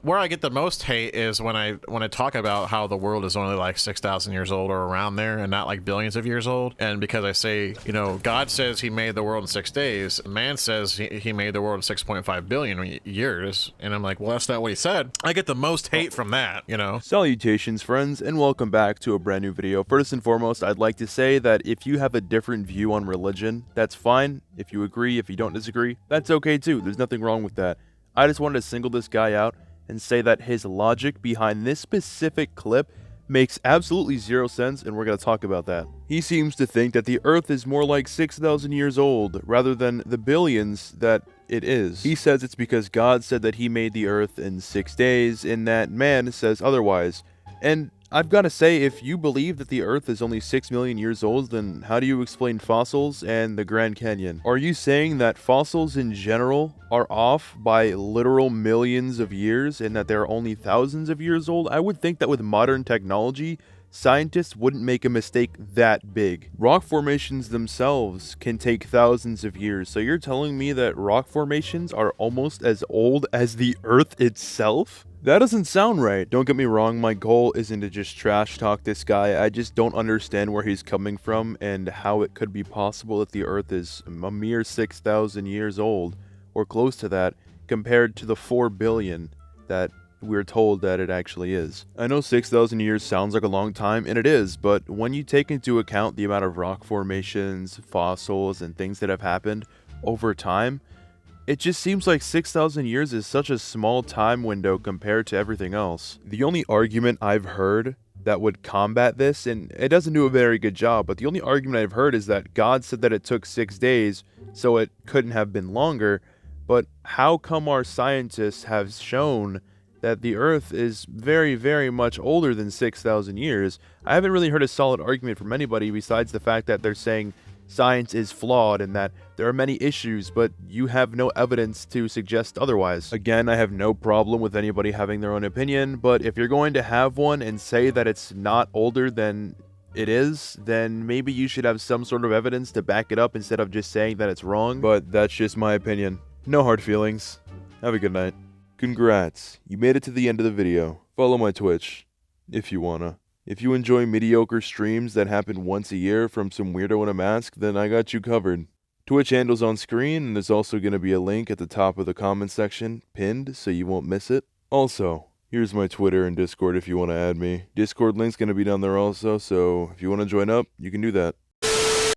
where I get the most hate is when I talk about how the world is only like 6,000 years old or around there and not like billions of years old. And because I say, you know, God says he made the world in 6 days, man says he made the world in 6.5 billion years, and I'm like, well, that's not what he said. I get the most hate from that, you know. Salutations, friends, and welcome back to a brand new video. First and foremost, I'd like to say that if you have a different view on religion, that's fine. If you agree, if you don't disagree, that's okay too. There's nothing wrong with that. I just wanted to single this guy out and say that his logic behind this specific clip makes absolutely zero sense, and we're going to talk about that. He seems to think that the Earth is more like 6,000 years old rather than the billions that it is. He says it's because God said that he made the Earth in 6 days, and that man says otherwise. And I've got to say, if you believe that the Earth is only 6 million years old, then how do you explain fossils and the Grand Canyon? Are you saying that fossils in general are off by literal millions of years and that they're only thousands of years old? I would think that with modern technology, scientists wouldn't make a mistake that big. Rock formations themselves can take thousands of years, so you're telling me that rock formations are almost as old as the Earth itself? That doesn't sound right. Don't get me wrong, my goal isn't to just trash talk this guy. I just don't understand where he's coming from and how it could be possible that the Earth is a mere 6,000 years old, or close to that, compared to the 4 billion that we're told that it actually is. I know 6,000 years sounds like a long time, and it is, but when you take into account the amount of rock formations, fossils, and things that have happened over time, it just seems like 6,000 years is such a small time window compared to everything else. The only argument I've heard that would combat this, and it doesn't do a very good job, but the only argument I've heard is that God said that it took 6 days, so it couldn't have been longer. But how come our scientists have shown that the Earth is very, very much older than 6,000 years? I haven't really heard a solid argument from anybody besides the fact that they're saying science is flawed and that there are many issues, but you have no evidence to suggest otherwise. Again, I have no problem with anybody having their own opinion, but if you're going to have one and say that it's not older than it is, then maybe you should have some sort of evidence to back it up instead of just saying that it's wrong. But that's just my opinion. No hard feelings. Have a good night. Congrats, you made it to the end of the video. Follow my Twitch, if you wanna. If you enjoy mediocre streams that happen once a year from some weirdo in a mask, then I got you covered. Twitch handle's on screen, and there's also going to be a link at the top of the comment section, pinned, so you won't miss it. Also, here's my Twitter and Discord if you want to add me. Discord link's going to be down there also, so if you want to join up, you can do that.